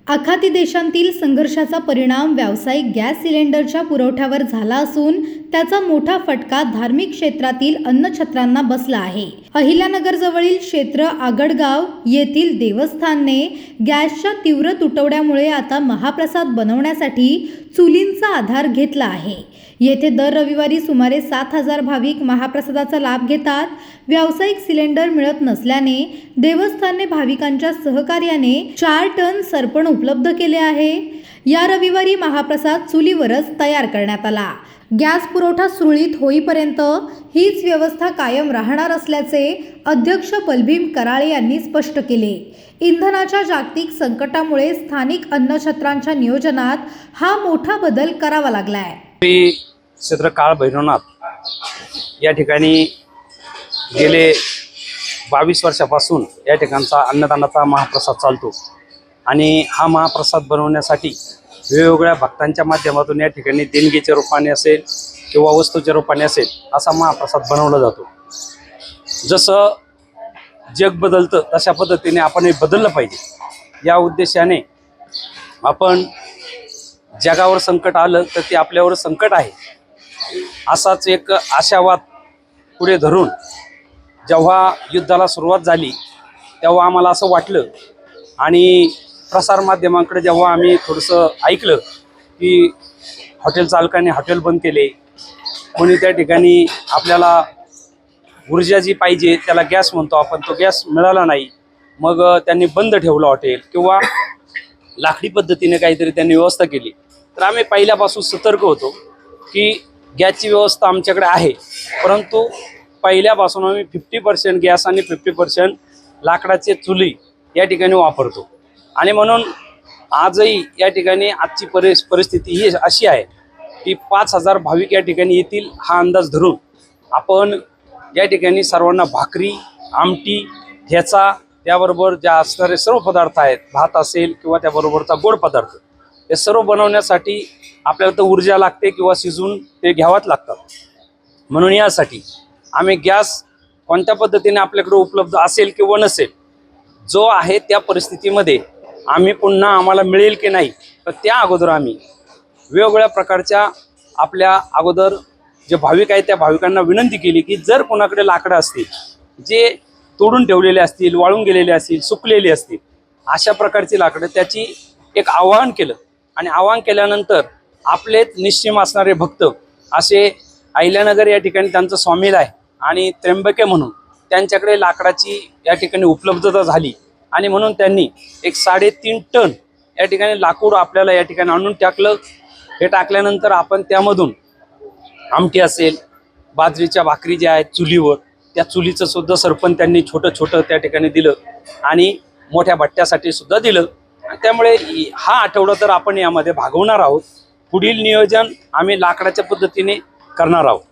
आखाती देशांतील संघर्षाचा परिणाम व्यावसायिक गॅस सिलेंडरच्या पुरवठ्यावर झाला असून त्याचा मोठा फटका धार्मिक क्षेत्रातील अन्नछत्रांना बसला आहे। अहिल्यानगरजवळील क्षेत्र आगडगाव येथील देवस्थानने गॅसच्या तीव्र तुटवड्यामुळे आता महाप्रसाद बनवण्यासाठी चुलींचा आधार घेतला आहे। येथे दर रविवारी सुमारे 7,000 भाविक महाप्रसादाचा लाभ घेतात। व्यावसायिक सिलेंडर मिळत नसल्याने देवस्थानने भाविकांच्या सहकार्याने 4 टन सरपण उपलब्ध केले आहे। या रविवारी महाप्रसाद चुलीवरच तयार करण्यात आला। गॅस पुरवठा सुरळीत होईपर्यंत हीच व्यवस्था कायम राहणार असल्याचे अध्यक्ष बलभीम कराळे यांनी स्पष्ट केले। इंधनाच्या जागतिक संकटामुळे स्थानिक अन्नछत्रांच्या नियोजनात हा मोठा बदल करावा लागलाय। क्षेत्र काळ भैरवनाथ या ठिकाणी गेले 22 वर्षापासून या ठिकाणचा अन्नदानाचा महाप्रसाद चालतो आणि हा महाप्रसाद बनवण्यासाठी वेगवेगळ्या भक्तांच्या माध्यमातून या ठिकाणी देणगीच्या रूपाने असेल किंवा वस्तूच्या रूपाने असेल असा महाप्रसाद बनवला जातो। जसं जग बदलतं तशा पद्धतीने आपणही बदललं पाहिजे या उद्देशाने आपण जगावर संकट आलं तर ते आपल्यावर संकट आहे असाच एक आशावाद पुढे धरून जेव्हा युद्धाला सुरुवात झाली तेव्हा आम्हाला असं वाटलं आणि प्रसार माध्यमांकडे जेव्हा आम्ही थोडंसं ऐकलं की हॉटेल चालकांनी हॉटेल बंद केले, कोणी त्या ठिकाणी आपल्याला ऊर्जा जी पाहिजे त्याला गॅस म्हणतो आपण तो गॅस मिळाला नाही, मग त्यांनी बंद ठेवलं हॉटेल किंवा लाकडी पद्धतीने काहीतरी त्यांनी व्यवस्था केली, तर आम्ही पहिल्यापासून सतर्क होतो की गॅसची व्यवस्था आमच्याकडे आहे, परंतु पहिल्यापासून आम्ही 50% गॅस आणि 50% लाकडाचे चुली या ठिकाणी वापरतो। आणि म्हणून आजही या ठिकाणी आजची परिस्थिती ही अशी आहे की 5,000 भाविक या ठिकाणी येतील हा अंदाज धरून आपण या ठिकाणी सर्वांना भाकरी, आमटी, ठेचा, त्याबरोबर ज्या असणारे सर्व पदार्थ आहेत, भात असेल किंवा त्याबरोबरचा गोड पदार्थ, हे सर्व बनवण्यासाठी आपल्याला तर ऊर्जा लागते किंवा शिजून ते घ्यावाच लागतात। म्हणून यासाठी आम्ही गॅस कोणत्या पद्धतीने आपल्याकडे उपलब्ध असेल किंवा नसेल, जो आहे त्या परिस्थितीमध्ये आम्ही पुन्हा आम्हाला मिळेल की नाही तर त्या अगोदर आम्ही वेगवेगळ्या प्रकारच्या आपल्या अगोदर जे भाविक आहेत त्या भाविकांना विनंती केली की जर कोणाकडे लाकडं असतील जे तोडून ठेवलेले असतील, वाळून गेलेले असतील, सुकलेले असतील, अशा प्रकारची लाकडं त्याची एक आवाहन केलं आणि आवाहन केल्यानंतर आपलेच निश्चिम असणारे भक्त असे अहिल्यानगर या ठिकाणी त्यांचं स्वामिल आहे आणि त्र्यंबके म्हणून त्यांच्याकडे लाकडाची या ठिकाणी उपलब्धता झाली आणि म्हणून त्यांनी एक 3.5 टन या ठिकाणी लाकूड आपल्याला या ठिकाणी आणून टाकलं। हे टाकल्यानंतर आपण त्यामधून आमटी असेल, बाजरीच्या भाकरी ज्या आहेत चुलीवर, त्या चुलीचं सुद्धा सरपण त्यांनी छोटं त्या ठिकाणी दिलं आणि मोठ्या भट्ट्यासाठी सुद्धा दिलं। त्यामुळे हा आठवडा तर आपण यामध्ये भागवणार आहोत। पुढील नियोजन आम्ही लाकडाच्या पद्धतीने करणार आहोत।